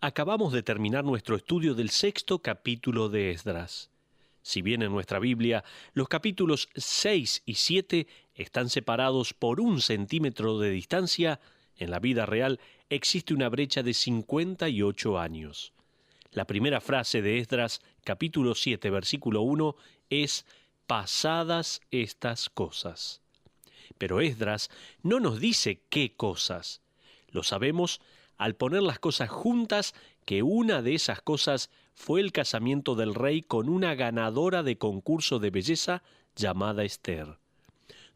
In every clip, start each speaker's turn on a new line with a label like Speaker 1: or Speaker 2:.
Speaker 1: Acabamos de terminar nuestro estudio del 6º capítulo de Esdras. Si bien en nuestra Biblia los capítulos 6 y 7 están separados por 1 centímetro de distancia, en la vida real existe una brecha de 58 años. La primera frase de Esdras, capítulo 7, versículo 1, es «pasadas estas cosas». Pero Esdras no nos dice qué cosas. Lo sabemos al poner las cosas juntas, que una de esas cosas fue el casamiento del rey con una ganadora de concurso de belleza llamada Ester.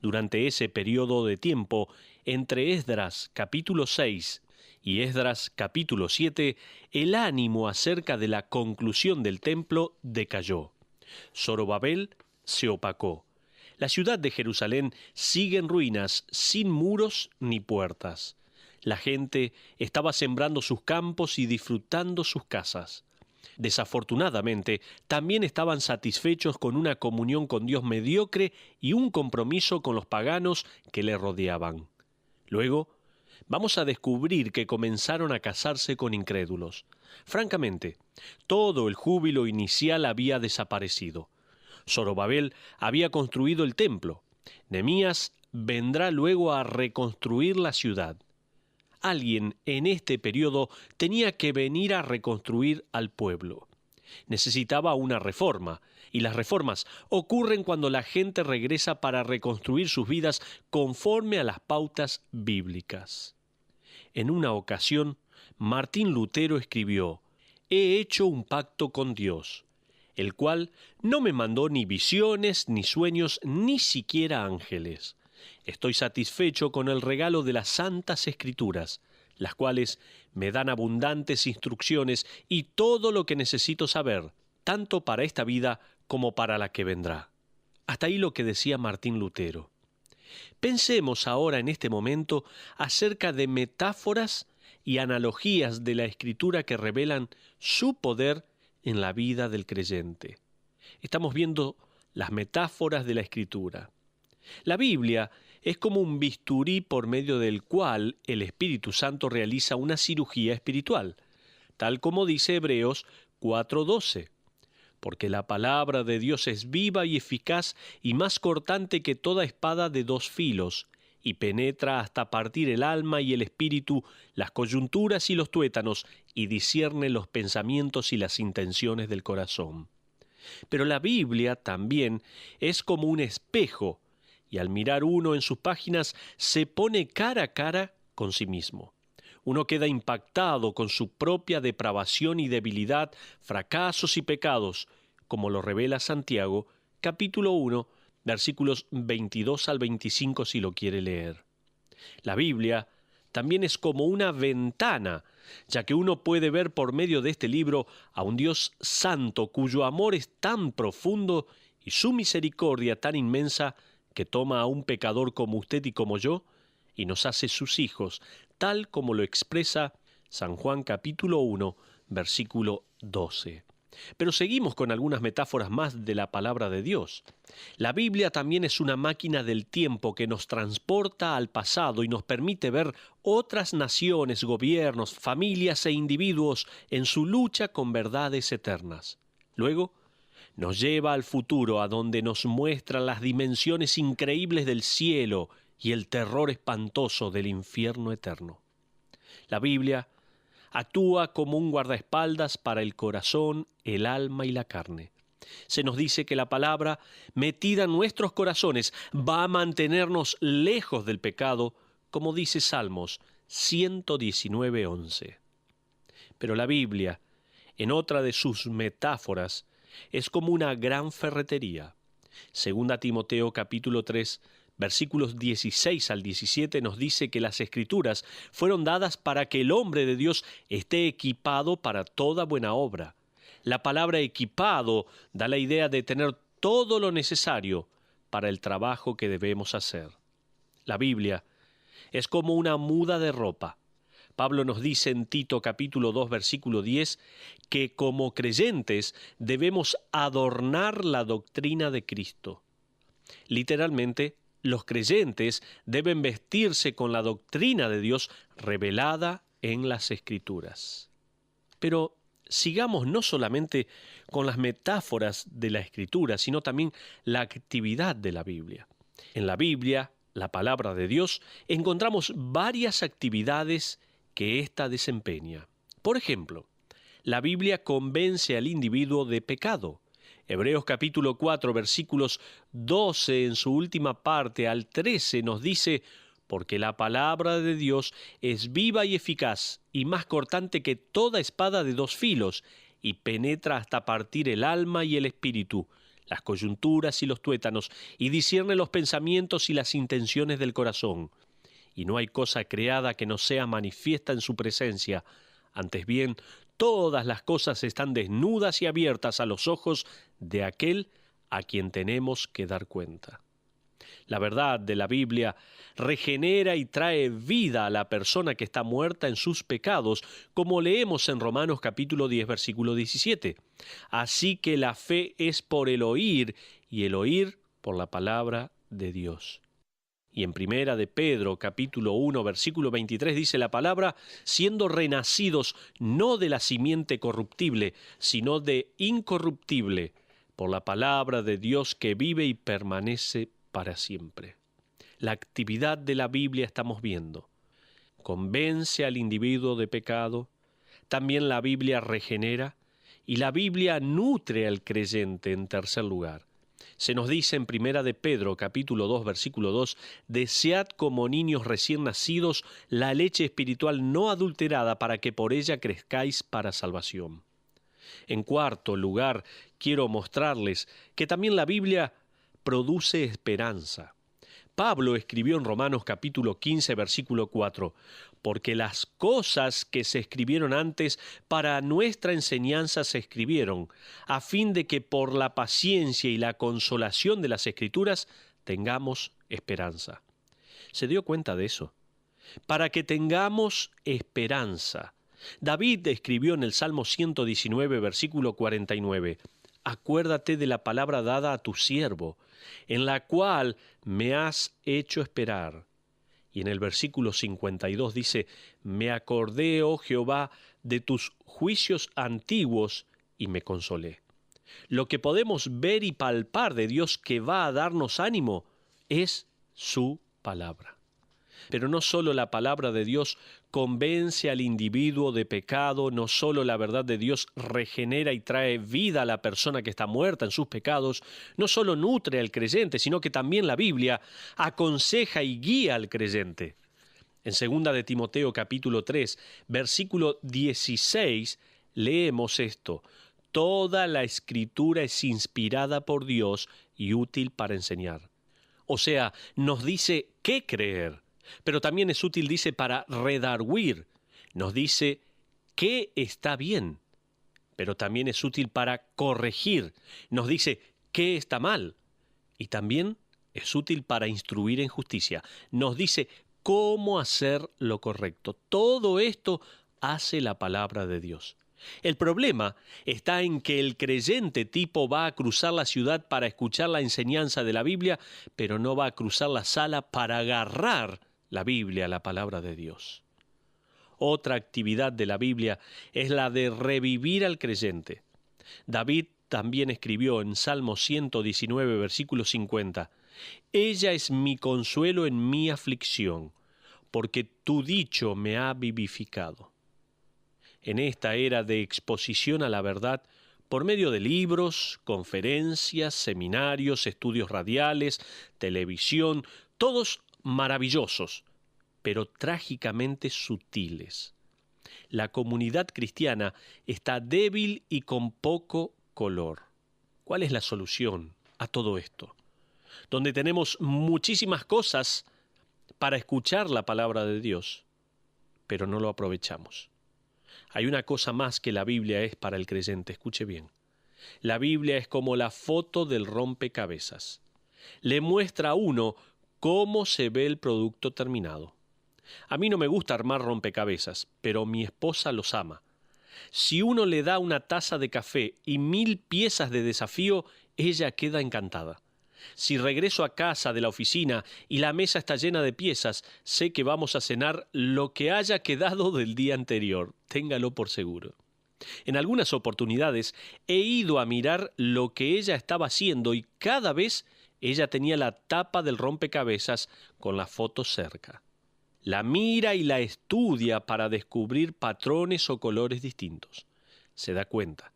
Speaker 1: Durante ese periodo de tiempo, entre Esdras capítulo 6 y Esdras capítulo 7, el ánimo acerca de la conclusión del templo decayó. Zorobabel se opacó. La ciudad de Jerusalén sigue en ruinas, sin muros ni puertas. La gente estaba sembrando sus campos y disfrutando sus casas. Desafortunadamente, también estaban satisfechos con una comunión con Dios mediocre y un compromiso con los paganos que le rodeaban. Luego, vamos a descubrir que comenzaron a casarse con incrédulos. Francamente, todo el júbilo inicial había desaparecido. Zorobabel había construido el templo. Nehemías vendrá luego a reconstruir la ciudad. Alguien en este periodo tenía que venir a reconstruir al pueblo. Necesitaba una reforma, y las reformas ocurren cuando la gente regresa para reconstruir sus vidas conforme a las pautas bíblicas. En una ocasión, Martín Lutero escribió: «He hecho un pacto con Dios, el cual no me mandó ni visiones, ni sueños, ni siquiera ángeles. Estoy satisfecho con el regalo de las Santas Escrituras, las cuales me dan abundantes instrucciones y todo lo que necesito saber, tanto para esta vida como para la que vendrá». Hasta ahí lo que decía Martín Lutero. Pensemos ahora en este momento acerca de metáforas y analogías de la Escritura que revelan su poder en la vida del creyente. Estamos viendo las metáforas de la Escritura. La Biblia es como un bisturí por medio del cual el Espíritu Santo realiza una cirugía espiritual, tal como dice Hebreos 4:12. Porque la palabra de Dios es viva y eficaz y más cortante que toda espada de 2 filos, y penetra hasta partir el alma y el espíritu, las coyunturas y los tuétanos, y discierne los pensamientos y las intenciones del corazón. Pero la Biblia también es como un espejo, y al mirar uno en sus páginas se pone cara a cara con sí mismo. Uno queda impactado con su propia depravación y debilidad, fracasos y pecados, como lo revela Santiago, capítulo 1, versículos 22 al 25 si lo quiere leer. La Biblia también es como una ventana, ya que uno puede ver por medio de este libro a un Dios santo cuyo amor es tan profundo y su misericordia tan inmensa que toma a un pecador como usted y como yo y nos hace sus hijos, tal como lo expresa San Juan capítulo 1, versículo 12. Pero seguimos con algunas metáforas más de la palabra de Dios. La Biblia también es una máquina del tiempo que nos transporta al pasado y nos permite ver otras naciones, gobiernos, familias e individuos en su lucha con verdades eternas. Luego, nos lleva al futuro, a donde nos muestra las dimensiones increíbles del cielo y el terror espantoso del infierno eterno. La Biblia actúa como un guardaespaldas para el corazón, el alma y la carne. Se nos dice que la palabra, metida en nuestros corazones, va a mantenernos lejos del pecado, como dice Salmos 119:11. Pero la Biblia, en otra de sus metáforas, es como una gran ferretería. Segunda Timoteo capítulo 3, versículos 16 al 17 nos dice que las Escrituras fueron dadas para que el hombre de Dios esté equipado para toda buena obra. La palabra equipado da la idea de tener todo lo necesario para el trabajo que debemos hacer. La Biblia es como una muda de ropa. Pablo nos dice en Tito capítulo 2 versículo 10 que como creyentes debemos adornar la doctrina de Cristo. Literalmente, los creyentes deben vestirse con la doctrina de Dios revelada en las Escrituras. Pero sigamos no solamente con las metáforas de la Escritura, sino también la actividad de la Biblia. En la Biblia, la palabra de Dios, encontramos varias actividades que ésta desempeña. Por ejemplo, la Biblia convence al individuo de pecado. Hebreos capítulo 4, versículos 12 en su última parte al 13 nos dice: porque la palabra de Dios es viva y eficaz, y más cortante que toda espada de dos filos, y penetra hasta partir el alma y el espíritu, las coyunturas y los tuétanos, y discierne los pensamientos y las intenciones del corazón. Y no hay cosa creada que no sea manifiesta en su presencia. Antes bien, todas las cosas están desnudas y abiertas a los ojos de aquel a quien tenemos que dar cuenta. La verdad de la Biblia regenera y trae vida a la persona que está muerta en sus pecados, como leemos en Romanos capítulo 10, versículo 17. Así que la fe es por el oír, y el oír por la palabra de Dios. Y en Primera de Pedro, capítulo 1, versículo 23, dice la palabra: siendo renacidos no de la simiente corruptible, sino de incorruptible, por la palabra de Dios que vive y permanece para siempre. La actividad de la Biblia estamos viendo. Convence al individuo de pecado, también la Biblia regenera, y la Biblia nutre al creyente en tercer lugar. Se nos dice en Primera de Pedro, capítulo 2, versículo 2, «Desead como niños recién nacidos la leche espiritual no adulterada, para que por ella crezcáis para salvación». En cuarto lugar, quiero mostrarles que también la Biblia produce esperanza. Pablo escribió en Romanos capítulo 15, versículo 4, «Porque las cosas que se escribieron antes para nuestra enseñanza se escribieron, a fin de que por la paciencia y la consolación de las Escrituras tengamos esperanza». ¿Se dio cuenta de eso? Para que tengamos esperanza. David escribió en el Salmo 119, versículo 49, «Acuérdate de la palabra dada a tu siervo, en la cual me has hecho esperar». Y en el versículo 52 dice: «Me acordé, oh Jehová, de tus juicios antiguos y me consolé». Lo que podemos ver y palpar de Dios que va a darnos ánimo es su palabra. Pero no solo la palabra de Dios convence al individuo de pecado, no solo la verdad de Dios regenera y trae vida a la persona que está muerta en sus pecados, no solo nutre al creyente, sino que también la Biblia aconseja y guía al creyente. En 2 de Timoteo capítulo 3, versículo 16, leemos esto: «Toda la Escritura es inspirada por Dios y útil para enseñar». O sea, nos dice qué creer. Pero también es útil, dice, para redarguir. Nos dice qué está bien, pero también es útil para corregir. Nos dice qué está mal, y también es útil para instruir en justicia. Nos dice cómo hacer lo correcto. Todo esto hace la palabra de Dios. El problema está en que el creyente tipo va a cruzar la ciudad para escuchar la enseñanza de la Biblia, pero no va a cruzar la sala para agarrar la Biblia, la palabra de Dios. Otra actividad de la Biblia es la de revivir al creyente. David también escribió en Salmo 119, versículo 50, «Ella es mi consuelo en mi aflicción, porque tu dicho me ha vivificado». En esta era de exposición a la verdad, por medio de libros, conferencias, seminarios, estudios radiales, televisión, todos maravillosos, pero trágicamente sutiles. La comunidad cristiana está débil y con poco color. ¿Cuál es la solución a todo esto? Donde tenemos muchísimas cosas para escuchar la palabra de Dios, pero no lo aprovechamos. Hay una cosa más que la Biblia es para el creyente, escuche bien. La Biblia es como la foto del rompecabezas. Le muestra a uno cómo se ve el producto terminado. A mí no me gusta armar rompecabezas, pero mi esposa los ama. Si uno le da una taza de café y 1000 piezas de desafío, ella queda encantada. Si regreso a casa de la oficina y la mesa está llena de piezas, sé que vamos a cenar lo que haya quedado del día anterior, téngalo por seguro. En algunas oportunidades he ido a mirar lo que ella estaba haciendo y cada vez ella tenía la tapa del rompecabezas con la foto cerca. La mira y la estudia para descubrir patrones o colores distintos. Se da cuenta.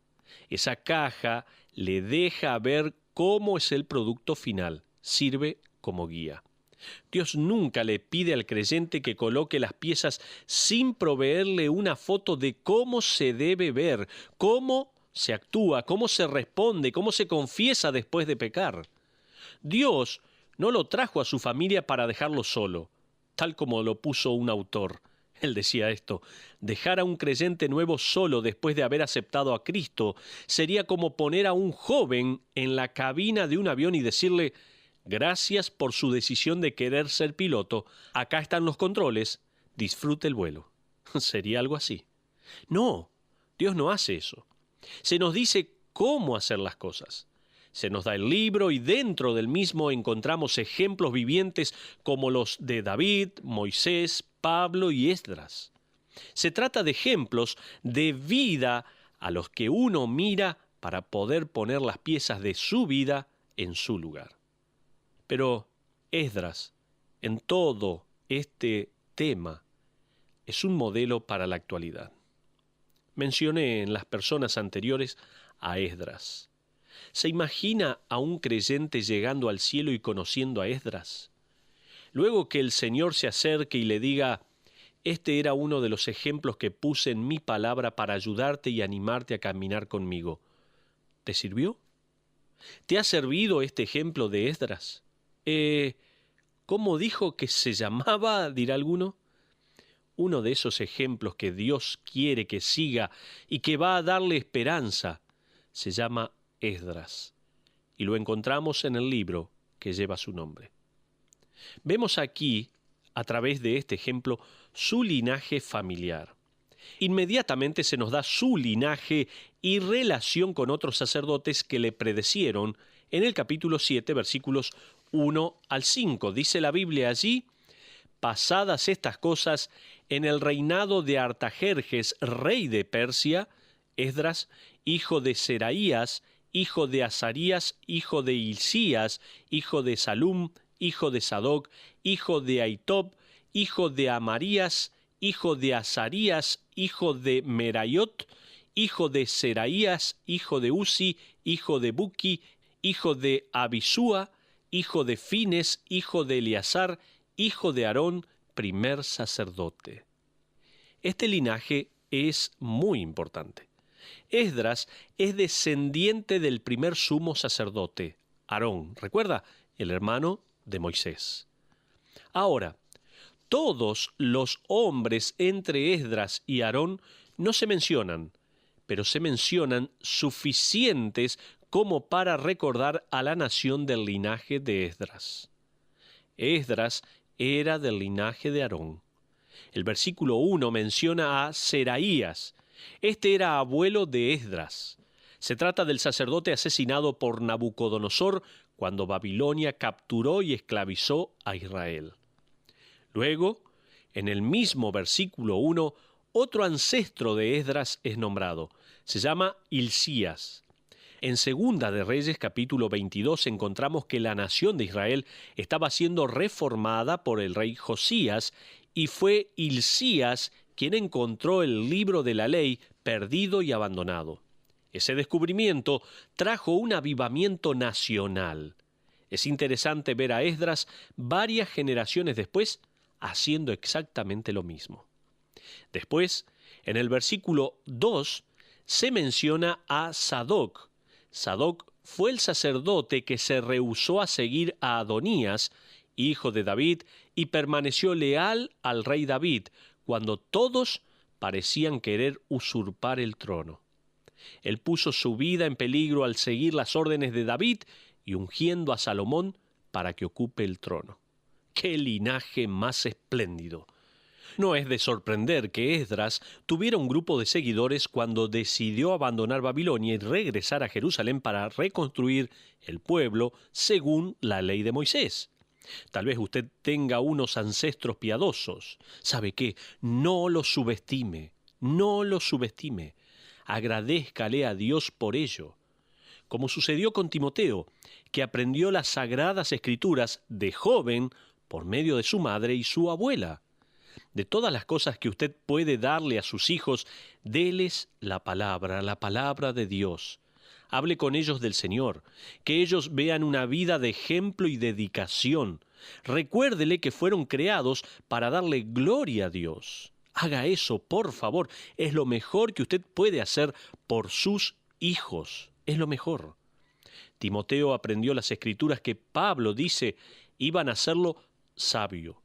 Speaker 1: Esa caja le deja ver cómo es el producto final. Sirve como guía. Dios nunca le pide al creyente que coloque las piezas sin proveerle una foto de cómo se debe ver, cómo se actúa, cómo se responde, cómo se confiesa después de pecar. Dios no lo trajo a su familia para dejarlo solo, tal como lo puso un autor. Él decía esto: dejar a un creyente nuevo solo después de haber aceptado a Cristo sería como poner a un joven en la cabina de un avión y decirle: gracias por su decisión de querer ser piloto, acá están los controles, disfrute el vuelo. Sería algo así. No, Dios no hace eso. Se nos dice cómo hacer las cosas. Se nos da el libro y dentro del mismo encontramos ejemplos vivientes como los de David, Moisés, Pablo y Esdras. Se trata de ejemplos de vida a los que uno mira para poder poner las piezas de su vida en su lugar. Pero Esdras, en todo este tema, es un modelo para la actualidad. Mencioné en las personas anteriores a Esdras. ¿Se imagina a un creyente llegando al cielo y conociendo a Esdras? Luego que el Señor se acerque y le diga: este era uno de los ejemplos que puse en mi palabra para ayudarte y animarte a caminar conmigo. ¿Te sirvió? ¿Te ha servido este ejemplo de Esdras? ¿Cómo dijo que se llamaba?, dirá alguno. Uno de esos ejemplos que Dios quiere que siga y que va a darle esperanza se llama Esdras, y lo encontramos en el libro que lleva su nombre. Vemos aquí, a través de este ejemplo, su linaje familiar. Inmediatamente se nos da su linaje y relación con otros sacerdotes que le predecieron en el capítulo 7, versículos 1 al 5. Dice la Biblia allí: pasadas estas cosas, en el reinado de Artajerjes, rey de Persia, Esdras, hijo de Seraías, hijo de Azarías, hijo de Hilcías, hijo de Salum, hijo de Sadoc, hijo de Ahitob, hijo de Amarías, hijo de Azarías, hijo de Merayot, hijo de Seraías, hijo de Uzi, hijo de Buki, hijo de Abisúa, hijo de Fines, hijo de Eleazar, hijo de Aarón, primer sacerdote. Este linaje es muy importante. Esdras es descendiente del primer sumo sacerdote, Aarón, ¿recuerda? El hermano de Moisés. Ahora, todos los hombres entre Esdras y Aarón no se mencionan, pero se mencionan suficientes como para recordar a la nación del linaje de Esdras. Esdras era del linaje de Aarón. El versículo 1 menciona a Seraías. Este era abuelo de Esdras. Se trata del sacerdote asesinado por Nabucodonosor cuando Babilonia capturó y esclavizó a Israel. Luego, en el mismo versículo 1, otro ancestro de Esdras es nombrado. Se llama Hilcías. En Segunda de Reyes, capítulo 22, encontramos que la nación de Israel estaba siendo reformada por el rey Josías, y fue Hilcías quien encontró el libro de la ley perdido y abandonado. Ese descubrimiento trajo un avivamiento nacional. Es interesante ver a Esdras varias generaciones después haciendo exactamente lo mismo. Después, en el versículo 2, se menciona a Sadoc. Sadoc fue el sacerdote que se rehusó a seguir a Adonías, hijo de David, y permaneció leal al rey David, cuando todos parecían querer usurpar el trono. Él puso su vida en peligro al seguir las órdenes de David y ungiendo a Salomón para que ocupe el trono. ¡Qué linaje más espléndido! No es de sorprender que Esdras tuviera un grupo de seguidores cuando decidió abandonar Babilonia y regresar a Jerusalén para reconstruir el pueblo según la ley de Moisés. Tal vez usted tenga unos ancestros piadosos. ¿Sabe qué? No los subestime, no los subestime. Agradézcale a Dios por ello, como sucedió con Timoteo, que aprendió las sagradas escrituras de joven por medio de su madre y su abuela. De todas las cosas que usted puede darle a sus hijos, déles la palabra de Dios. Hable con ellos del Señor, que ellos vean una vida de ejemplo y dedicación. Recuérdele que fueron creados para darle gloria a Dios. Haga eso, por favor. Es lo mejor que usted puede hacer por sus hijos. Es lo mejor. Timoteo aprendió las escrituras que Pablo dice iban a hacerlo sabio.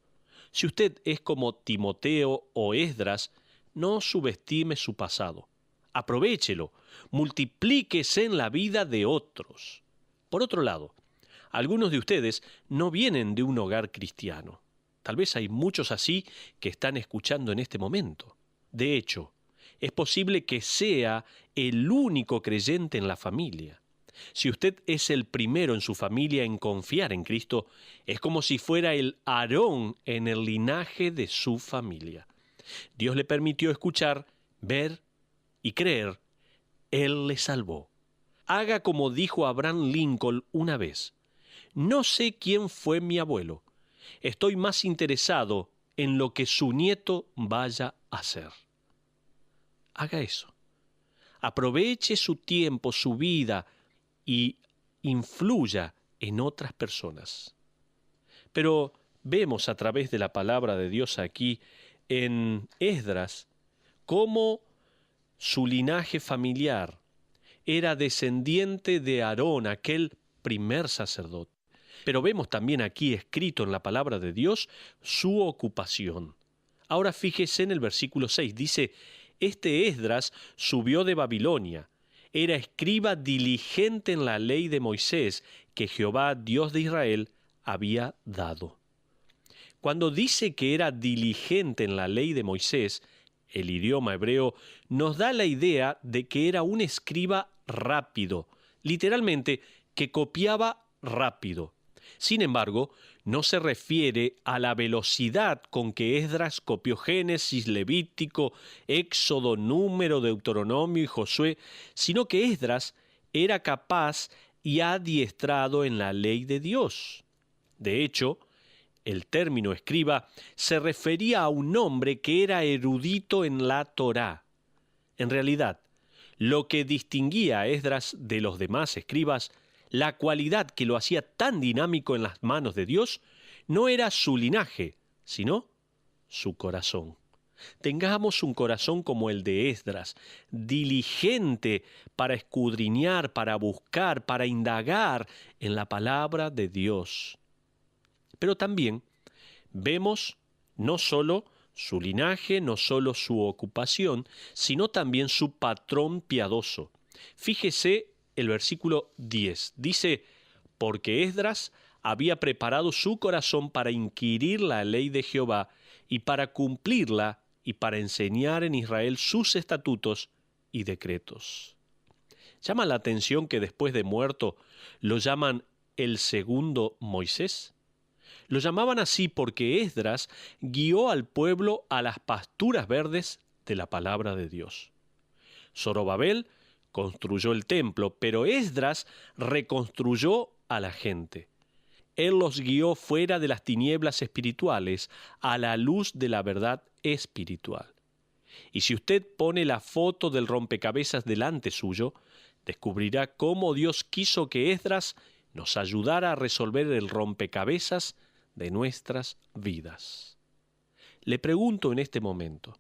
Speaker 1: Si usted es como Timoteo o Esdras, no subestime su pasado. Aprovéchelo, multiplíquese en la vida de otros. Por otro lado, algunos de ustedes no vienen de un hogar cristiano. Tal vez hay muchos así que están escuchando en este momento. De hecho, es posible que sea el único creyente en la familia. Si usted es el primero en su familia en confiar en Cristo, es como si fuera el Aarón en el linaje de su familia. Dios le permitió escuchar, ver y creer. Él le salvó. Haga como dijo Abraham Lincoln una vez: no sé quién fue mi abuelo. Estoy más interesado en lo que su nieto vaya a hacer. Haga eso. Aproveche su tiempo, su vida, y influya en otras personas. Pero vemos a través de la palabra de Dios aquí en Esdras cómo su linaje familiar era descendiente de Aarón, aquel primer sacerdote. Pero vemos también aquí escrito en la palabra de Dios su ocupación. Ahora fíjese en el versículo 6, dice: este Esdras subió de Babilonia. Era escriba diligente en la ley de Moisés que Jehová, Dios de Israel, había dado. Cuando dice que era diligente en la ley de Moisés, el idioma hebreo nos da la idea de que era un escriba rápido, literalmente que copiaba rápido. Sin embargo, no se refiere a la velocidad con que Esdras copió Génesis, Levítico, Éxodo, Número, Deuteronomio y Josué, sino que Esdras era capaz y adiestrado en la ley de Dios. De hecho, el término escriba se refería a un hombre que era erudito en la Torá. En realidad, lo que distinguía a Esdras de los demás escribas, la cualidad que lo hacía tan dinámico en las manos de Dios, no era su linaje, sino su corazón. Tengamos un corazón como el de Esdras, diligente para escudriñar, para buscar, para indagar en la palabra de Dios. Pero también vemos no solo su linaje, no solo su ocupación, sino también su patrón piadoso. Fíjese el versículo 10. Dice: porque Esdras había preparado su corazón para inquirir la ley de Jehová y para cumplirla y para enseñar en Israel sus estatutos y decretos. Llama la atención que después de muerto lo llaman el segundo Moisés. Lo llamaban así porque Esdras guió al pueblo a las pasturas verdes de la palabra de Dios. Zorobabel construyó el templo, pero Esdras reconstruyó a la gente. Él los guió fuera de las tinieblas espirituales a la luz de la verdad espiritual. Y si usted pone la foto del rompecabezas delante suyo, descubrirá cómo Dios quiso que Esdras nos ayudara a resolver el rompecabezas de nuestras vidas. Le pregunto en este momento,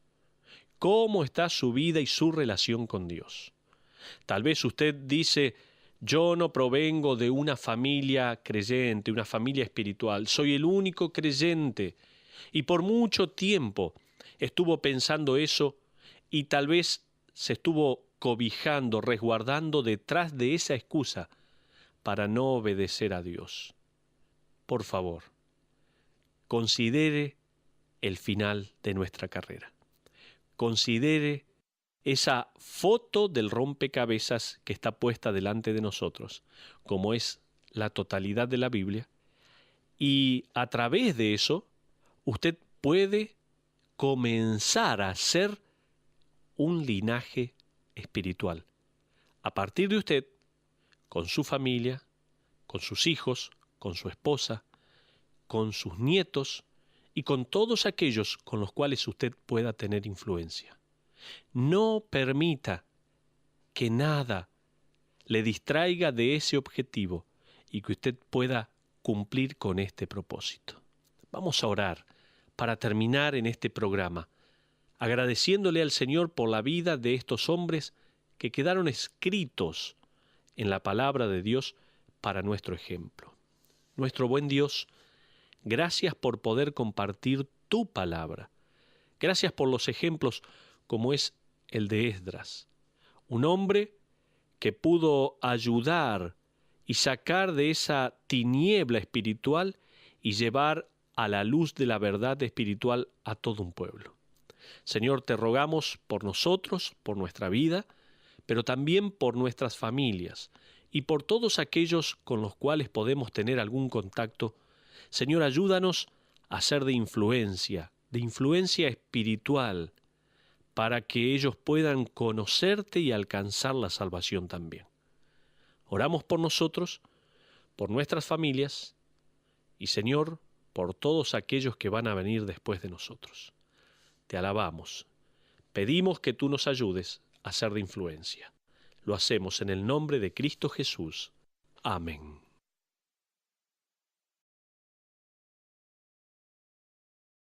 Speaker 1: ¿cómo está su vida y su relación con Dios? Tal vez usted dice: yo no provengo de una familia creyente, una familia espiritual, soy el único creyente. Y por mucho tiempo estuvo pensando eso y tal vez se estuvo cobijando, resguardando detrás de esa excusa para no obedecer a Dios. Por favor, considere el final de nuestra carrera. Considere esa foto del rompecabezas que está puesta delante de nosotros, como es la totalidad de la Biblia, y a través de eso usted puede comenzar a ser un linaje espiritual. A partir de usted, con su familia, con sus hijos, con su esposa, con sus nietos y con todos aquellos con los cuales usted pueda tener influencia. No permita que nada le distraiga de ese objetivo y que usted pueda cumplir con este propósito. Vamos a orar para terminar en este programa, agradeciéndole al Señor por la vida de estos hombres que quedaron escritos en la palabra de Dios para nuestro ejemplo. Nuestro buen Dios, gracias por poder compartir tu palabra. Gracias por los ejemplos como es el de Esdras, un hombre que pudo ayudar y sacar de esa tiniebla espiritual y llevar a la luz de la verdad espiritual a todo un pueblo. Señor, te rogamos por nosotros, por nuestra vida, pero también por nuestras familias y por todos aquellos con los cuales podemos tener algún contacto. Señor, ayúdanos a ser de influencia espiritual, para que ellos puedan conocerte y alcanzar la salvación también. Oramos por nosotros, por nuestras familias y, Señor, por todos aquellos que van a venir después de nosotros. Te alabamos. Pedimos que tú nos ayudes a ser de influencia. Lo hacemos en el nombre de Cristo Jesús. Amén.